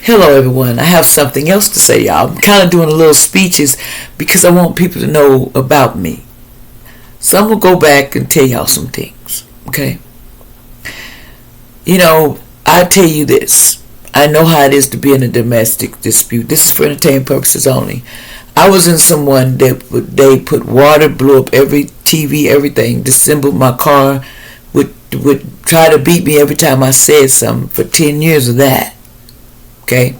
Hello everyone. I have something else to say, y'all. I'm kind of doing a little speeches because I want people to know about me. So I'm going to go back and tell y'all some things, okay? I tell you this. I know how it is to be in a domestic dispute. This is for entertainment purposes only. I was in someone that they put water, blew up every TV, everything, disassembled my car, would try to beat me every time I said something for 10 years of that. Okay,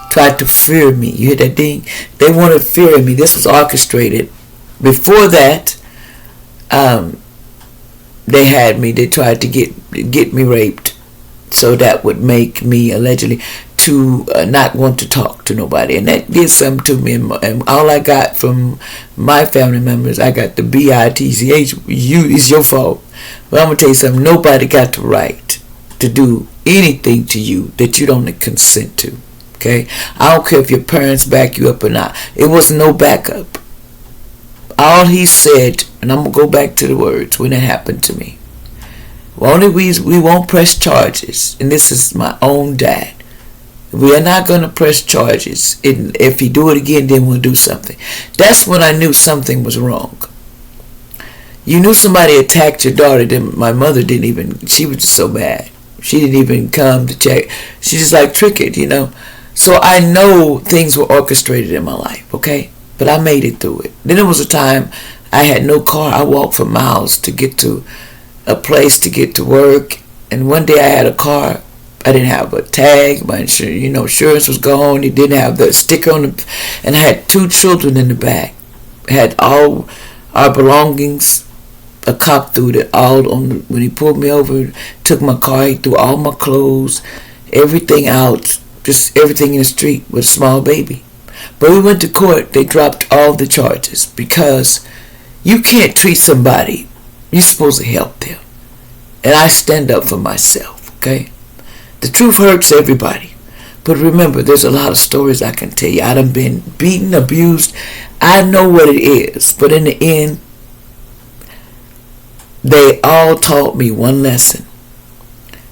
tried to fear me. You hear that ding? They wanted to fear me. This was orchestrated. Before that, they had me. They tried to get me raped, so that would make me allegedly to not want to talk to nobody, and that did something to me. And all I got from my family members, I got the bitch. You, it's your fault. But I'm gonna tell you something. Nobody got the right to do anything to you that you don't consent to. Okay, I don't care if your parents back you up or not. It was no backup. All he said, and I'm gonna go back to the words when it happened to me. Only we won't press charges, and this is my own dad. We are not gonna press charges. If he do it again, then we'll do something. That's when I knew something was wrong. You knew somebody attacked your daughter. Then my mother didn't even. She was just so mad. She didn't even come to check. She just like trick it, So I know things were orchestrated in my life, okay? But I made it through it. Then there was a time I had no car. I walked for miles to get to a place to get to work. And one day I had a car. I didn't have a tag. My insurance was gone. It didn't have the sticker on the. And I had 2 children in the back. I had all our belongings. A cop threw it all on when he pulled me over, took my car, he threw all my clothes, everything out, just everything in the street with a small baby. But we went to court. They dropped all the charges because you can't treat somebody. You're supposed to help them. And I stand up for myself, okay? The truth hurts everybody. But remember, there's a lot of stories I can tell you. I done been beaten, abused. I know what it is. But in the end, they all taught me one lesson.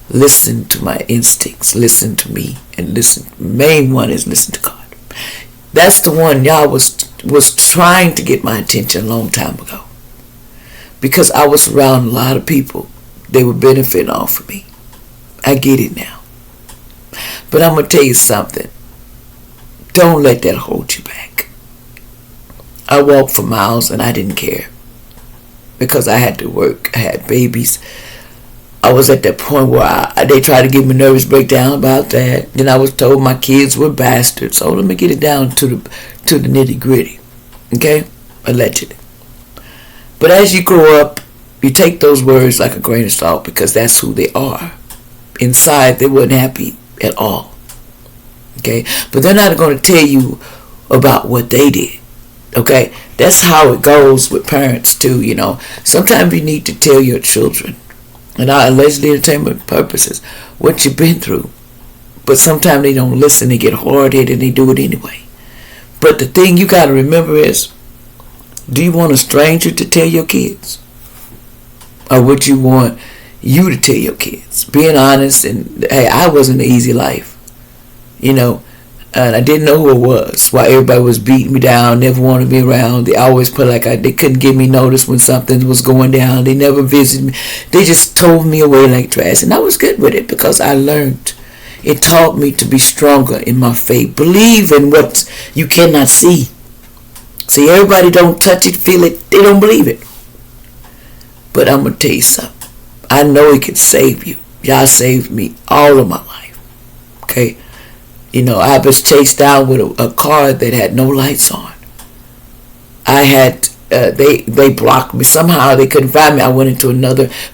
Listen to my instincts. Listen to me. And listen. The main one is listen to God. That's the one y'all was trying to get my attention a long time ago. Because I was around a lot of people. They were benefiting off of me. I get it now. But I'm going to tell you something. Don't let that hold you back. I walked for miles and I didn't care. Because I had to work. I had babies. I was at that point where they tried to give me a nervous breakdown about that. Then I was told my kids were bastards. So let me get it down to the nitty gritty. Okay? Allegedly. But as you grow up, you take those words like a grain of salt because that's who they are. Inside, they weren't happy at all. Okay? But they're not going to tell you about what they did. Okay? That's how it goes with parents too, Sometimes you need to tell your children, and our allegedly entertainment purposes, what you've been through. But sometimes they don't listen, they get hard-headed and they do it anyway. But the thing you got to remember is, do you want a stranger to tell your kids? Or would you want you to tell your kids? Being honest, and hey, I wasn't an easy life, and I didn't know who it was. While everybody was beating me down, never wanted me around. They always put they couldn't give me notice when something was going down. They never visited me. They just told me away like trash. And I was good with it because I learned. It taught me to be stronger in my faith. Believe in what you cannot see. See, everybody don't touch it, feel it. They don't believe it. But I'm going to tell you something. I know it can save you. Y'all saved me all of my life. Okay? I was chased down with a car that had no lights on. I had, they blocked me. Somehow they couldn't find me. I went into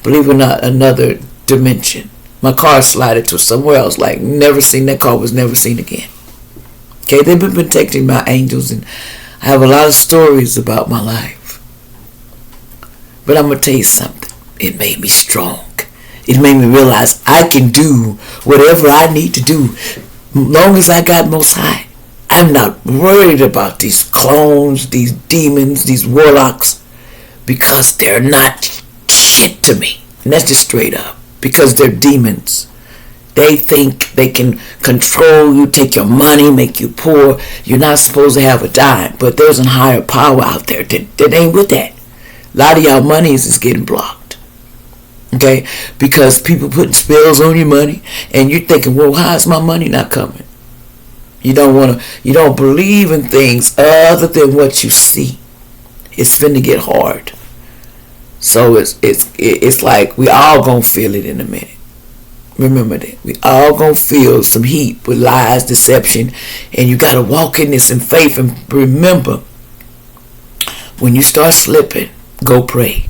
believe it or not, another dimension. My car slided to somewhere else. Like, never seen, that car was never seen again. Okay, they've been protecting my angels, and I have a lot of stories about my life. But I'm going to tell you something. It made me strong. It made me realize I can do whatever I need to do. Long as I got Most High, I'm not worried about these clones, these demons, these warlocks, because they're not shit to me. And that's just straight up. Because they're demons. They think they can control you, take your money, make you poor. You're not supposed to have a dime. But there's a higher power out there that ain't with that. A lot of y'all money is getting blocked. Okay? Because people putting spells on your money. And you're thinking, well, how is my money not coming? You don't believe in things other than what you see. It's finna get hard. So it's like we all gonna feel it in a minute. Remember that. We all gonna feel some heat with lies, deception, and you gotta walk in this in faith. And remember, when you start slipping, go pray.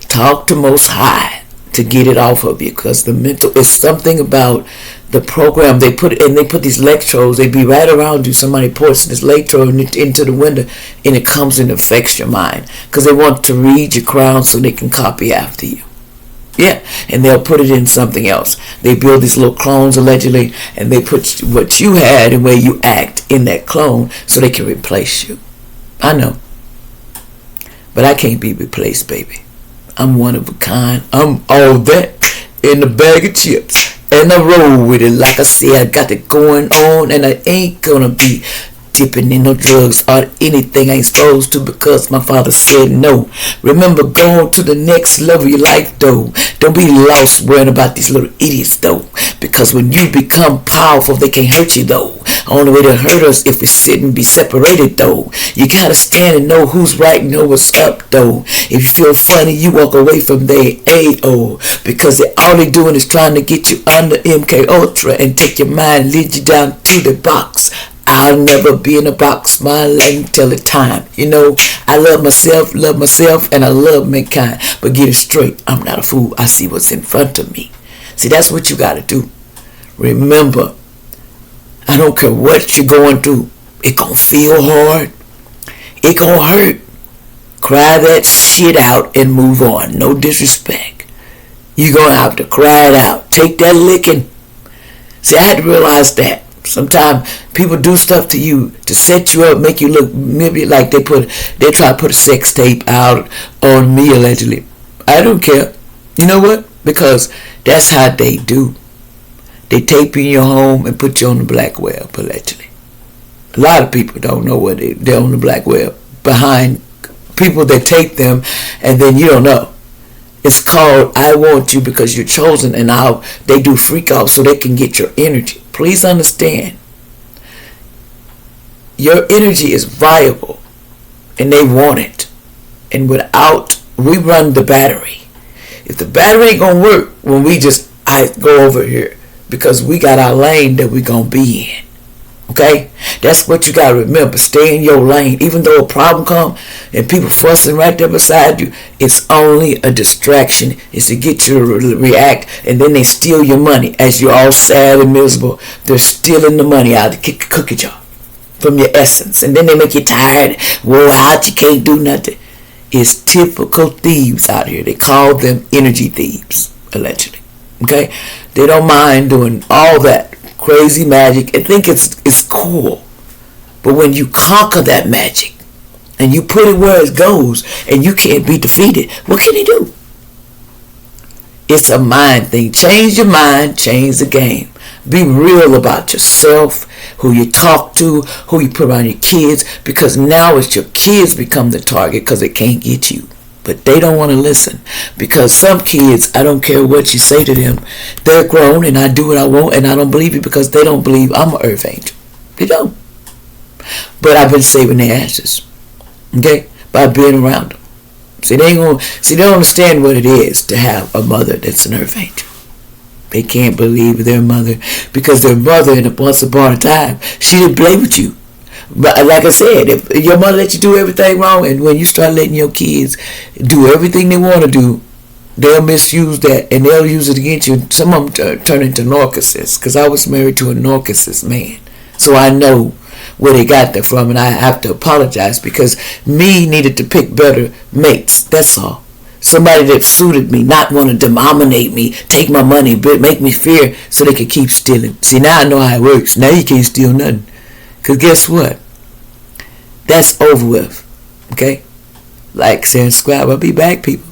Talk to Most High to get it off of you, because the mental is something about the program they put these electrodes. They be right around you. Somebody puts this electrode into the window, and it comes and affects your mind, because they want to read your crown so they can copy after you. Yeah, and they'll put it in something else. They build these little clones allegedly, and they put what you had and where you act in that clone so they can replace you. I know, but I can't be replaced, baby. I'm one of a kind. I'm all that in a bag of chips, and I roll with it. Like I said, I got it going on, and I ain't gonna be dipping in no drugs or anything I ain't supposed to, because my father said no. Remember, going to the next level of your life, though. Don't be lost worrying about these little idiots, though, because when you become powerful, they can't hurt you, though. Only way to hurt us if we sit and be separated, though. You gotta stand and know who's right and know what's up, though. If you feel funny, you walk away from their AO, because all they doing is trying to get you under MK Ultra and take your mind and lead you down to the box. I'll never be in a box, my life till the time. You know, I love myself, and I love mankind. But get it straight, I'm not a fool. I see what's in front of me. See, that's what you got to do. Remember, I don't care what you're going through. It gonna feel hard. It gonna hurt. Cry that shit out and move on. No disrespect. You're gonna have to cry it out. Take that licking. See, I had to realize that. Sometimes people do stuff to you to set you up, make you look maybe like they try to put a sex tape out on me allegedly. I don't care. You know what? Because that's how they do. They tape you in your home and put you on the black web allegedly. A lot of people don't know what they're on the black web behind people that tape them, and then you don't know. It's called I Want You Because You're Chosen, and how they do freak off so they can get your energy. Please understand, your energy is viable, and they want it. And we run the battery. If the battery ain't gonna work when I go over here, because we got our lane that we gonna be in. Okay? That's what you gotta remember. Stay in your lane. Even though a problem come and people fussing right there beside you, it's only a distraction. It's to get you to react, and then they steal your money. As you're all sad and miserable, they're stealing the money out of the cookie jar from your essence. And then they make you tired. Whoa, how you can't do nothing. It's typical thieves out here. They call them energy thieves, allegedly. Okay? They don't mind doing all that crazy magic and think it's cool. But when you conquer that magic and you put it where it goes and you can't be defeated, what can he do? It's a mind thing. Change your mind, change the game. Be real about yourself, who you talk to, who you put around your kids, because now it's your kids become the target because they can't get you. But they don't want to listen, because some kids, I don't care what you say to them, they're grown and I do what I want, and I don't believe you because they don't believe I'm an earth angel. They don't. But I've been saving their asses, okay, by being around them. They don't understand what it is to have a mother that's an earth angel. They can't believe their mother, because their mother, once upon a time, she didn't play with you. But like I said, if your mother let you do everything wrong, and when you start letting your kids do everything they want to do, they'll misuse that and they'll use it against you. Some of them turn into narcissists, because I was married to a narcissist man. So I know where they got that from, and I have to apologize, because me needed to pick better mates. That's all. Somebody that suited me, not want to dominate me, take my money, but make me fear so they could keep stealing. See, now I know how it works. Now you can't steal nothing. Because guess what? That's over with. Okay? Like, share, and subscribe. I'll be back, people.